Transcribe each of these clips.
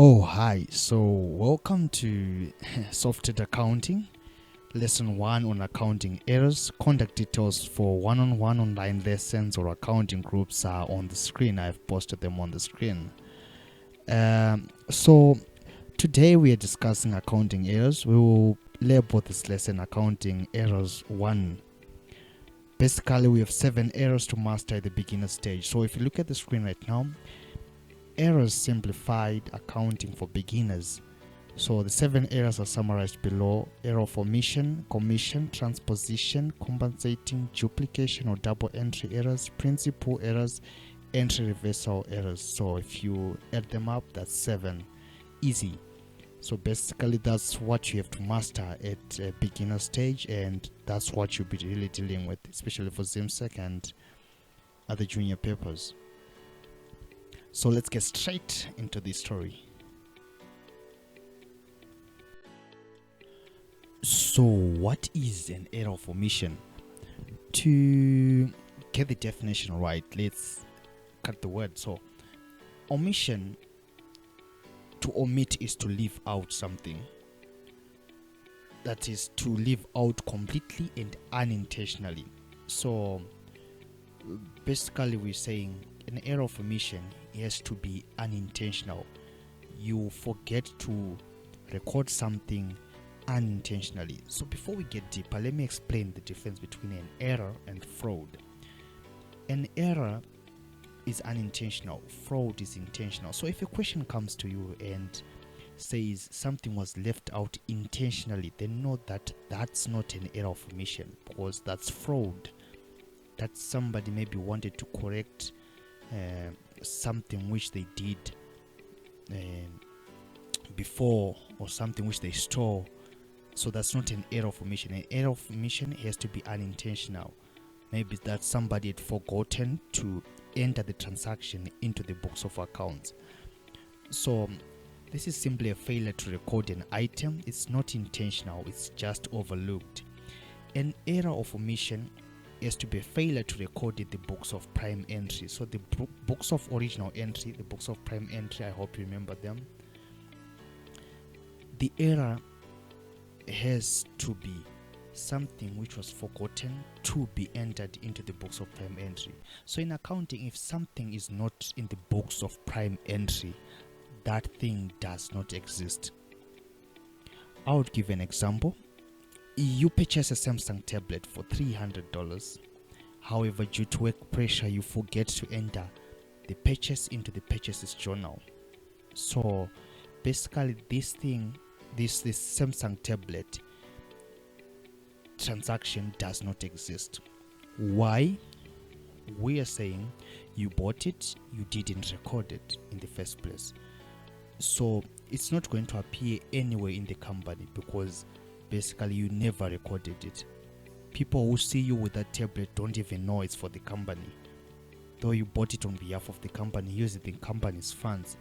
Oh, hi. So, welcome to Software Accounting, Lesson 1 on Accounting Errors. Contact details for one-on-one online lessons or accounting groups are on the screen. I've posted them on the screen. So, today we are discussing accounting errors. We will label this lesson Accounting Errors 1. Basically, we have 7 errors to master at the beginner stage. So, if you look at the screen right now, Errors Simplified Accounting for Beginners. So the 7 errors are summarized below: error of omission, commission, transposition, compensating, duplication or double entry errors, principal errors, entry reversal errors. So if you add them up, that's 7. Easy. So basically that's what you have to master at a beginner stage, and that's what you'll be really dealing with, especially for SIMSEC and other junior papers. So let's get straight into this story. So what is an error of omission? To get the definition right, let's cut the word. So omission, to omit is to leave out something. That is to leave out completely and unintentionally. So basically we're saying an error of omission has to be unintentional. You forget to record something unintentionally. So before we get deeper, let me explain the difference between an error and fraud. An error is unintentional, fraud is intentional. So if a question comes to you and says something was left out intentionally, then know that that's not an error of omission, because that's fraud. That somebody maybe wanted to correct something which they did before, or something which they stole. So that's not an error of omission. An error of omission has to be unintentional. Maybe that somebody had forgotten to enter the transaction into the books of accounts. So this is simply a failure to record an item. It's not intentional, it's just overlooked. An error of omission has to be a failure to record in the books of prime entry. So the books of original entry, the books of prime entry, I hope you remember them. The error has to be something which was forgotten to be entered into the books of prime entry. So in accounting, if something is not in the books of prime entry, that thing does not exist. I would give an example. You purchase a Samsung tablet for $300. However, due to work pressure, you forget to enter the purchase into the purchases journal. So basically this Samsung tablet transaction does not exist. Why? We are saying you bought it, you didn't record it in the first place. So it's not going to appear anywhere in the company, because basically you never recorded it. People who see you with that tablet don't even know it's for the company, though you bought it on behalf of the company using the company's funds.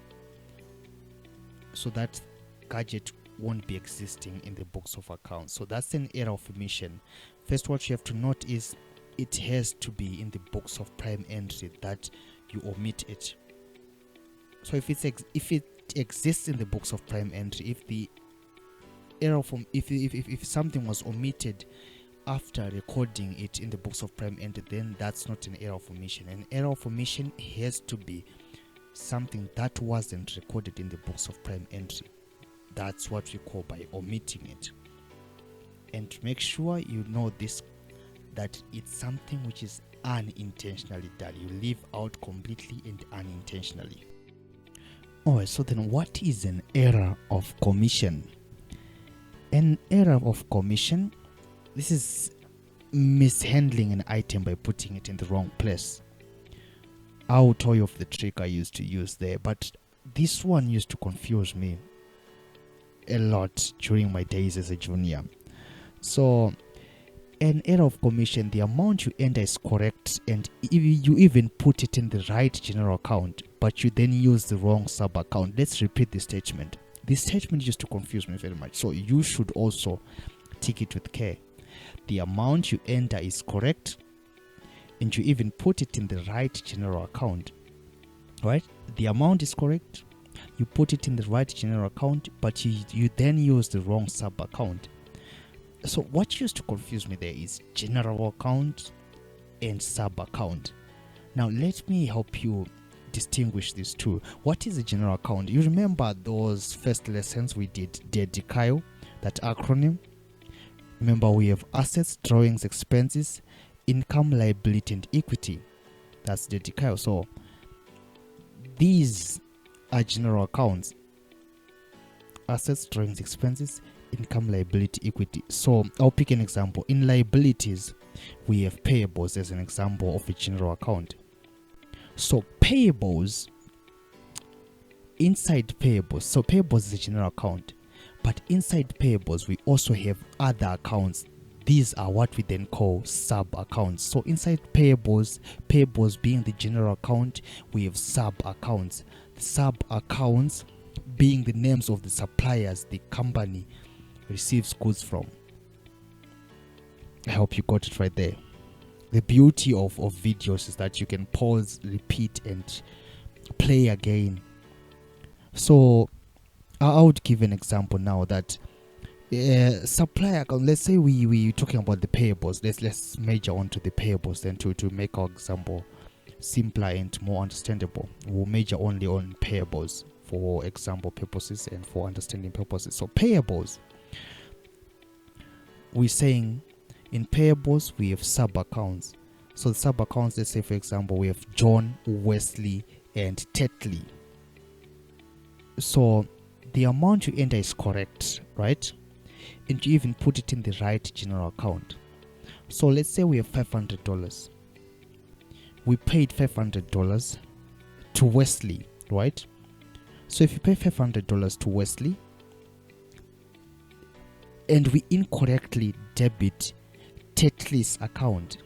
So that gadget won't be existing in the books of accounts. So that's an error of omission. First, what you have to note is it has to be in the books of prime entry that you omit it. So if it exists in the books of prime entry, if the error from if something was omitted after recording it in the books of prime entry, then that's not an error of omission. An error of omission has to be something that wasn't recorded in the books of prime entry. That's what we call by omitting it. And to make sure you know this, that it's something which is unintentionally done. You leave out completely and unintentionally. Alright, so then what is an error of commission? An error of commission, this is mishandling an item by putting it in the wrong place. I'll tell you of the trick I used to use there, but this one used to confuse me a lot during my days as a junior. So an error of commission, the amount you enter is correct, and you even put it in the right general account, but you then use the wrong sub account. Let's repeat this statement. This statement used to confuse me very much, so you should also take it with care. The amount you enter is correct, and you even put it in the right general account. Right? The amount is correct, You put it in the right general account, but you then use the wrong sub account. So what used to confuse me there is general account and sub account. Now let me help you distinguish these two. What is a general account? You remember those first lessons we did, DEDICAIO, that acronym? Remember, we have assets, drawings, expenses, income, liability, and equity. That's DEDICAIO. So these are general accounts: assets, drawings, expenses, income, liability, equity. So I'll pick an example. In liabilities, we have payables as an example of a general account. So payables, inside payables, so payables is a general account, but inside payables we also have other accounts. These are what we then call sub accounts. So inside payables, payables being the general account, we have sub accounts. The sub accounts being the names of the suppliers the company receives goods from. I hope you got it right there. The beauty of videos is that you can pause, repeat, and play again. So I would give an example now that supplier account. Let's say we talking about the payables. Let's major onto the payables then to make our example simpler and more understandable. We'll major only on payables for example purposes and for understanding purposes. So payables, we're saying in payables we have sub accounts. So the sub accounts, let's say for example we have John, Wesley, and Tetley. So the amount you enter is correct, right? And you even put it in the right general account. So let's say we have $500. We paid $500 to Wesley, right? So if you pay $500 to Wesley and we incorrectly debit Tetley's account,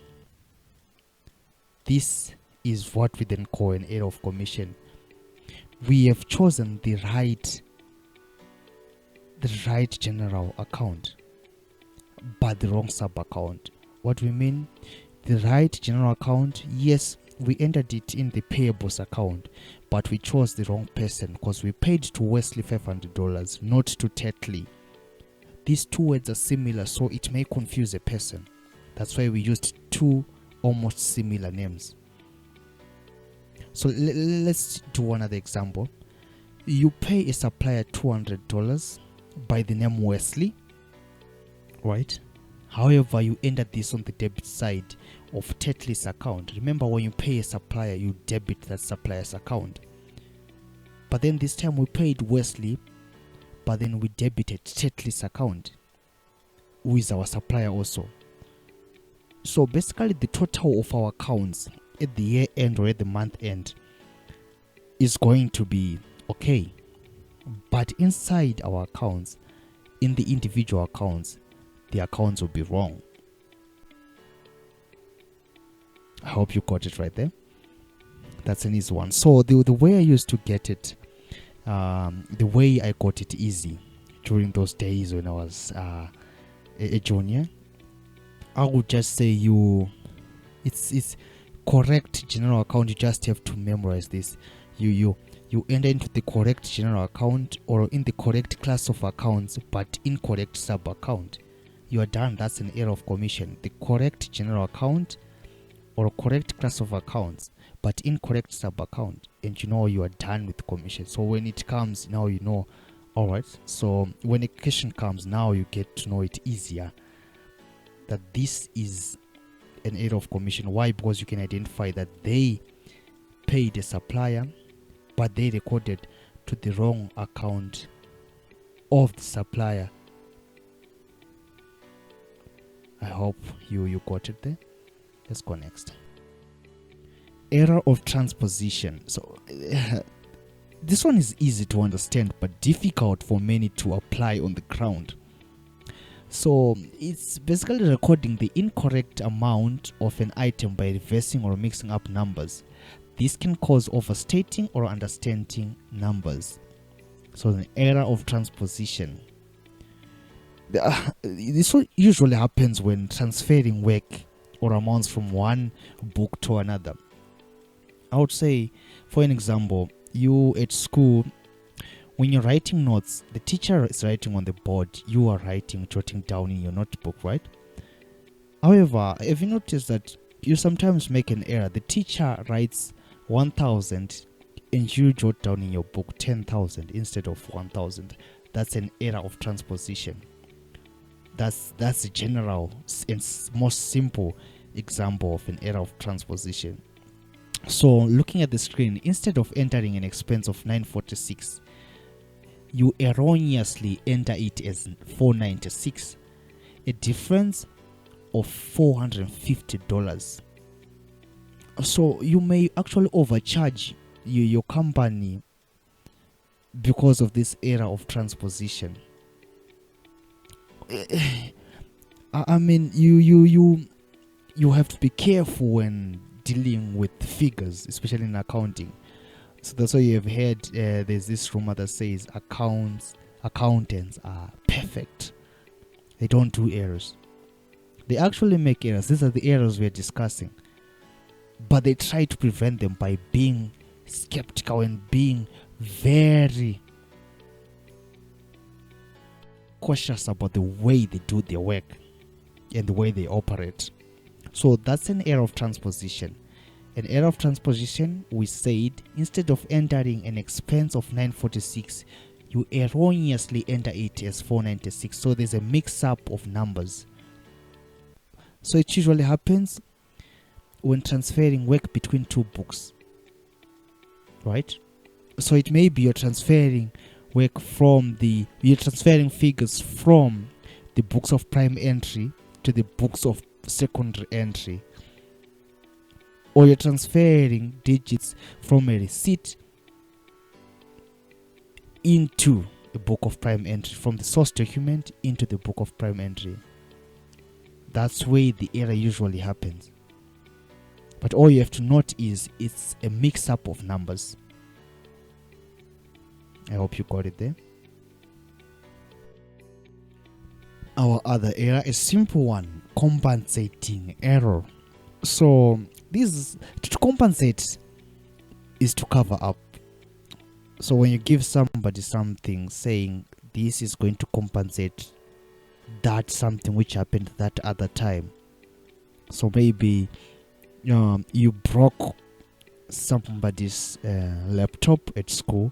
this is what we then call an error of commission. We have chosen the right general account but the wrong sub account. What we mean, the right general account, yes, we entered it in the payables account, but we chose the wrong person because we paid to Wesley $500, not to Tetley. These two words are similar, so it may confuse a person. That's why we used two almost similar names. So let's do another example. You pay a supplier $200 by the name Wesley, right? However, you entered this on the debit side of Tetley's account. Remember, when you pay a supplier, you debit that supplier's account. But then this time we paid Wesley, but then we debited Tetley's account, who is our supplier also. So basically the total of our accounts at the year end or at the month end is going to be okay. But inside our accounts, in the individual accounts, the accounts will be wrong. I hope you got it right there. That's an easy one. So the way I used to get it, the way I got it easy during those days when I was a junior, I would just say it's correct general account. You just have to memorize this. You enter into the correct general account or in the correct class of accounts but incorrect sub account. You are done. That's an error of commission. The correct general account or correct class of accounts but incorrect sub account, and you are done with commission. So when it comes, now you know, all right, so when a question comes, now you get to know it easier that this is an error of commission. Why? Because you can identify that they paid a supplier but they recorded to the wrong account of the supplier. I hope you got it there. Let's go next. Error of transposition. So this one is easy to understand but difficult for many to apply on the ground. So it's basically recording the incorrect amount of an item by reversing or mixing up numbers. This can cause overstating or understating numbers. So an error of transposition. This usually happens when transferring work or amounts from one book to another. I would say, for an example, you at school, when you're writing notes, the teacher is writing on the board, you are jotting down in your notebook, right? However, have you noticed that you sometimes make an error? The teacher writes 1,000 and you jot down in your book 10,000 instead of 1,000. That's an error of transposition. That's the general and most simple example of an error of transposition. So looking at the screen, instead of entering an expense of 946, you erroneously enter it as 496, a difference of $450. So you may actually overcharge your company because of this error of transposition. I mean, you have to be careful when dealing with figures, especially in accounting. So that's why you have heard there's this rumor that says accountants are perfect. They don't do errors. They actually make errors. These are the errors we're discussing. But they try to prevent them by being skeptical and being very cautious about the way they do their work and the way they operate. So that's an error of transposition. An error of transposition, we said, instead of entering an expense of 946, you erroneously enter it as 496. So there's a mix-up of numbers. So it usually happens when transferring work between two books, right? So it may be you're transferring figures from the books of prime entry to the books of secondary entry, or you're transferring digits from a receipt into a book of prime entry, from the source document into the book of prime entry. That's where the error usually happens. But all you have to note is it's a mix-up of numbers. I hope you got it there. Our other error is simple one, compensating error. So this to compensate is to cover up. So when you give somebody something saying this is going to compensate that something which happened that other time. So maybe you broke somebody's laptop at school,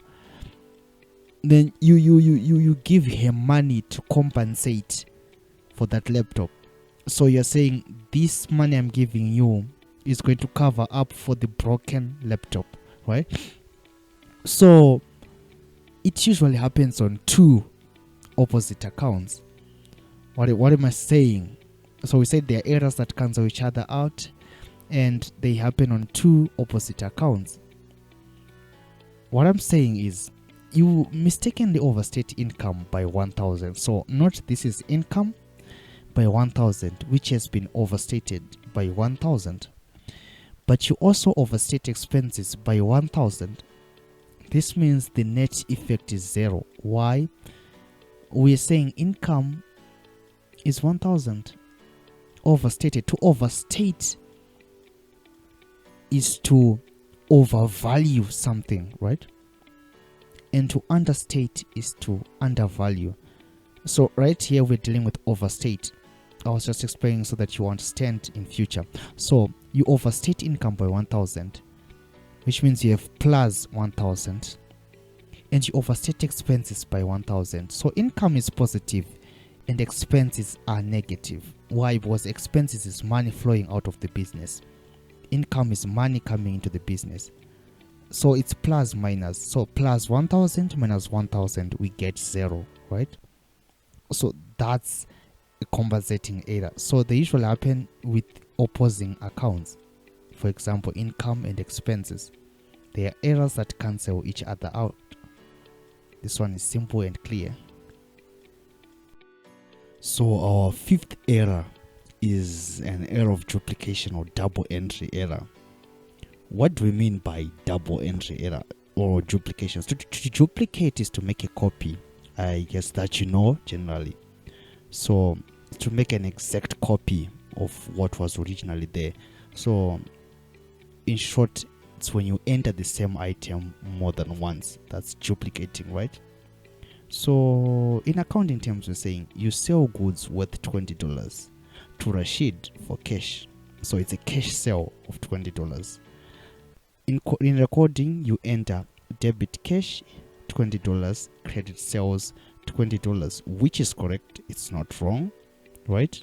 then you give him money to compensate for that laptop. So you're saying this money I'm giving you is going to cover up for the broken laptop, right? So it usually happens on two opposite accounts. What am I saying? So we said there are errors that cancel each other out, and they happen on two opposite accounts. What I'm saying is you mistakenly overstate income by 1,000. So note this is income by 1,000, which has been overstated by 1,000. But you also overstate expenses by 1,000. This means the net effect is 0. Why? We are saying income is 1,000 overstated. To overstate is to overvalue something, right? And to understate is to undervalue. So right here we're dealing with overstate. I was just explaining so that you understand in future. So you overstate income by 1,000, which means you have plus 1,000, and you overstate expenses by 1,000. So income is positive and expenses are negative. Why? Because expenses is money flowing out of the business. Income is money coming into the business. So it's plus minus. So plus 1,000 minus 1,000, we get 0, right? So that's a compensating error. So they usually happen with opposing accounts. For example, income and expenses. They are errors that cancel each other out. This one is simple and clear. So our fifth error is an error of duplication or double entry error. What do we mean by double entry error or duplication? To duplicate is to make a copy. I guess that you know generally. So to make an exact copy of what was originally there. So in short, It's when you enter the same item more than once. That's duplicating, right? So in accounting terms, we're saying you sell goods worth $20 to Rashid for cash. So it's a cash sale of $20. In recording, you enter debit cash $20, credit sales $20, which is correct. It's not wrong, right?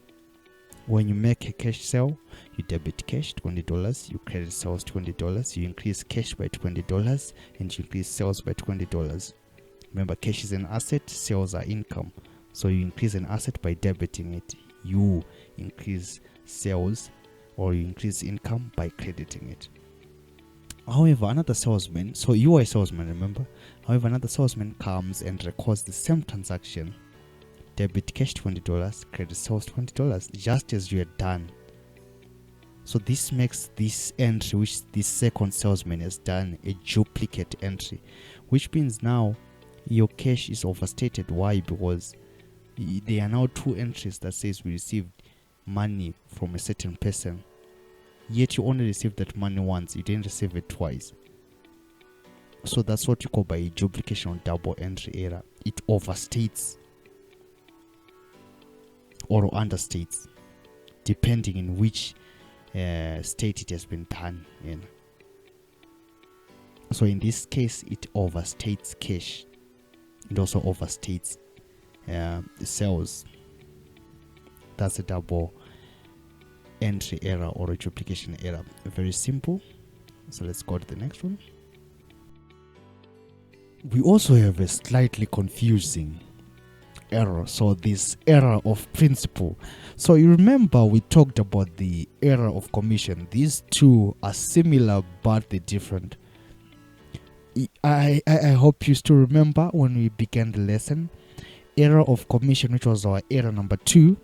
When you make a cash sale, you debit cash $20, you credit sales $20, you increase cash by $20, and you increase sales by $20. Remember, cash is an asset, sales are income. So you increase an asset by debiting it. You increase sales or you increase income by crediting it. However, another salesman, so you are a salesman, remember? However, another salesman comes and records the same transaction. Debit cash $20, credit sales $20, just as you had done. So this makes this entry, which this second salesman has done, a duplicate entry, which means now your cash is overstated. Why? Because there are now two entries that says we received money from a certain person, yet you only received that money once, you didn't receive it twice. So that's what you call by a duplication or double entry error. It overstates or understates depending in which state it has been done in. So in this case, it overstates cash. It also overstates sales. That's a double entry error or a duplication error. Very simple. So let's go to the next one. We also have a slightly confusing error. So this error of principle. So you remember we talked about the error of commission. These two are similar but they're different. I hope you still remember when we began the lesson. Error of commission, which was our error number 2.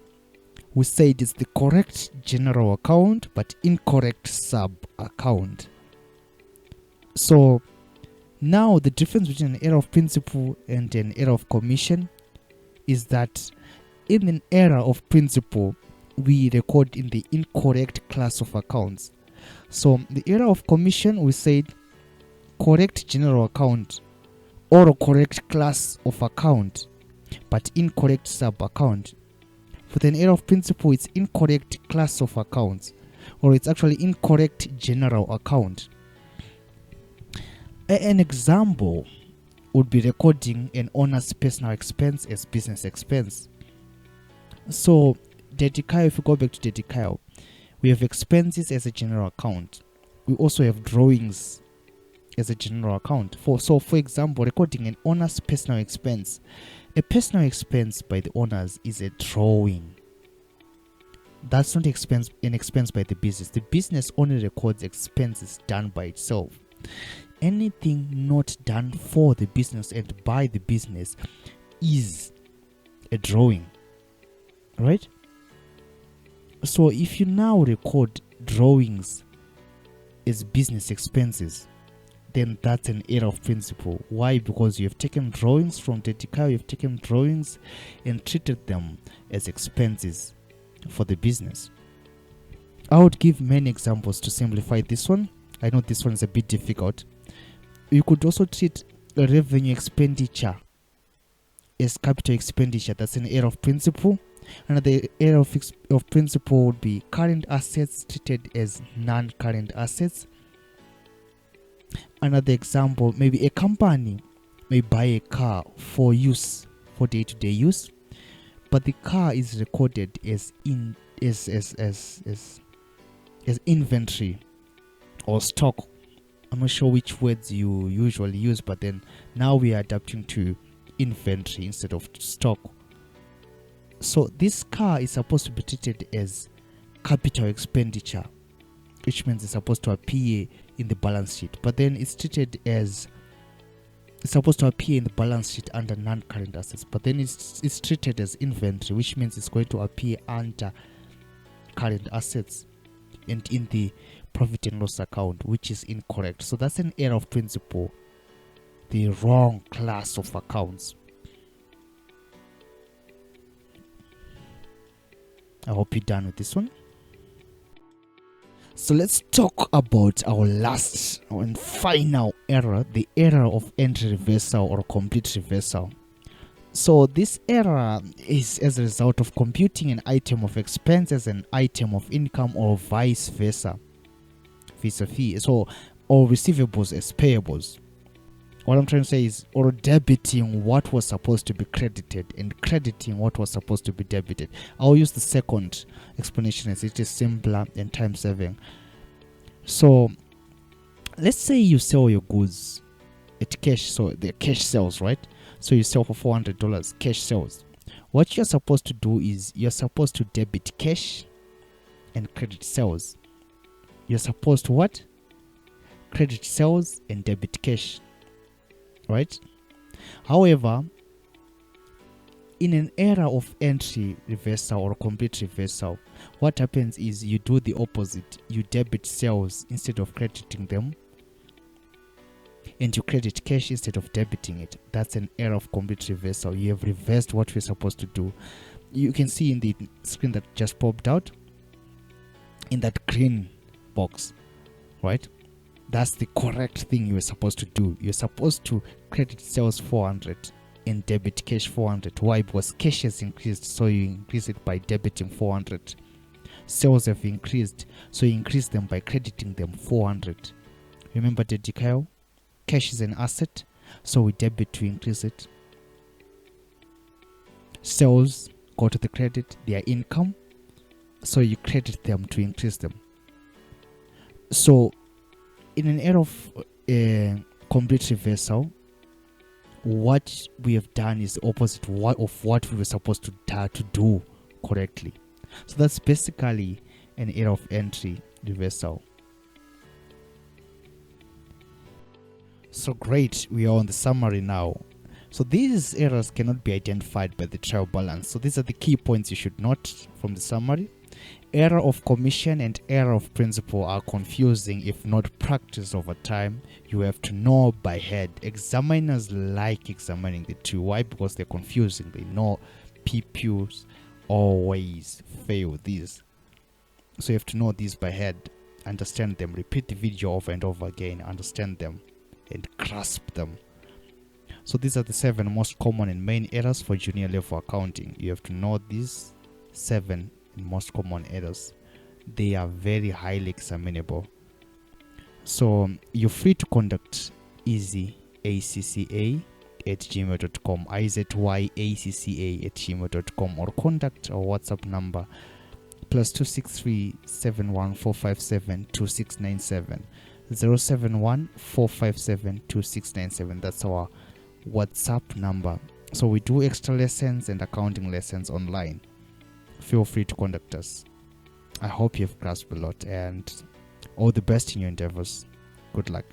We said it's the correct general account but incorrect sub account. So now the difference between an error of principle and an error of commission is that in an error of principle, we record in the incorrect class of accounts. So the error of commission, we said correct general account or a correct class of account but incorrect sub account. For an error of principle, it's incorrect class of accounts, or it's actually incorrect general account. An example would be recording an owner's personal expense as business expense. So Dedicao, if you go back to Dedicao, we have expenses as a general account. We also have drawings as a general account. For example, recording an owner's personal expense. A personal expense by the owners is a drawing. That's not an expense by the business. The business only records expenses done by itself. Anything not done for the business and by the business is a drawing, right? So if you now record drawings as business expenses, then that's an error of principle. Why? Because you have taken drawings from Dedicao, you have taken drawings and treated them as expenses for the business. I would give many examples to simplify this one. I know this one is a bit difficult. You could also treat a revenue expenditure as capital expenditure. That's an error of principle. Another error of principle would be current assets treated as non-current assets. Another example, maybe a company may buy a car for use, for day-to-day use, but the car is recorded as inventory or stock. I'm not sure which words you usually use, but then now we are adapting to inventory instead of stock. So this car is supposed to be treated as capital expenditure, which means it's supposed to appear in the balance sheet, but then it's supposed to appear in the balance sheet under non-current assets, but then it's treated as inventory, which means it's going to appear under current assets and in the profit and loss account, which is incorrect. So that's an error of principle, the wrong class of accounts. I hope you're done with this one. So let's talk about our last and final error, the error of entry reversal or complete reversal. So this error is as a result of computing an item of expense as an item of income or vice versa. So, or receivables as payables. What I'm trying to say is, or debiting what was supposed to be credited and crediting what was supposed to be debited. I'll use the second explanation as it is simpler and time saving. So let's say you sell your goods at cash, so the cash sales, right? So you sell for $400, cash sales. What you're supposed to do is you're supposed to debit cash and credit sales. You're supposed to what? Credit sales and debit cash, right? However, in an era of entry reversal or complete reversal, what happens is you do the opposite. You debit sales instead of crediting them, and you credit cash instead of debiting it. That's an error of complete reversal. You have reversed what we're supposed to do. You can see in the screen that just popped out, in that green box, right? That's the correct thing you were supposed to do. You're supposed to credit sales 400 and debit cash 400. Why? Because cash has increased, so you increase it by debiting 400. Sales have increased, so you increase them by crediting them 400. Remember the decal? Cash is an asset, so we debit to increase it. Sales go to the credit, they are income, so you credit them to increase them. So in an era of complete reversal, what we have done is the opposite of what we were supposed to do correctly. So that's basically an error of entry reversal. So great, we are on the summary now. So these errors cannot be identified by the trial balance. So these are the key points you should note from the summary. Error of commission and error of principle are confusing if not practiced over time. You have to know by head. Examiners like examining the two. Why? Because they're confusing. They know PPUs always fail these. So you have to know these by head, understand them, repeat the video over and over again, understand them and grasp them. So these are the 7 most common and main errors for junior level accounting. You have to know these 7 most common errors. They are very highly examinable. So you're free to contact izyacca@gmail.com, izyacca@gmail.com, or contact our WhatsApp number +263 71457 2697 071 457 2697. That's our WhatsApp number. So we do extra lessons and accounting lessons online. Feel free to contact us. I hope you've grasped a lot, and all the best in your endeavors. Good luck.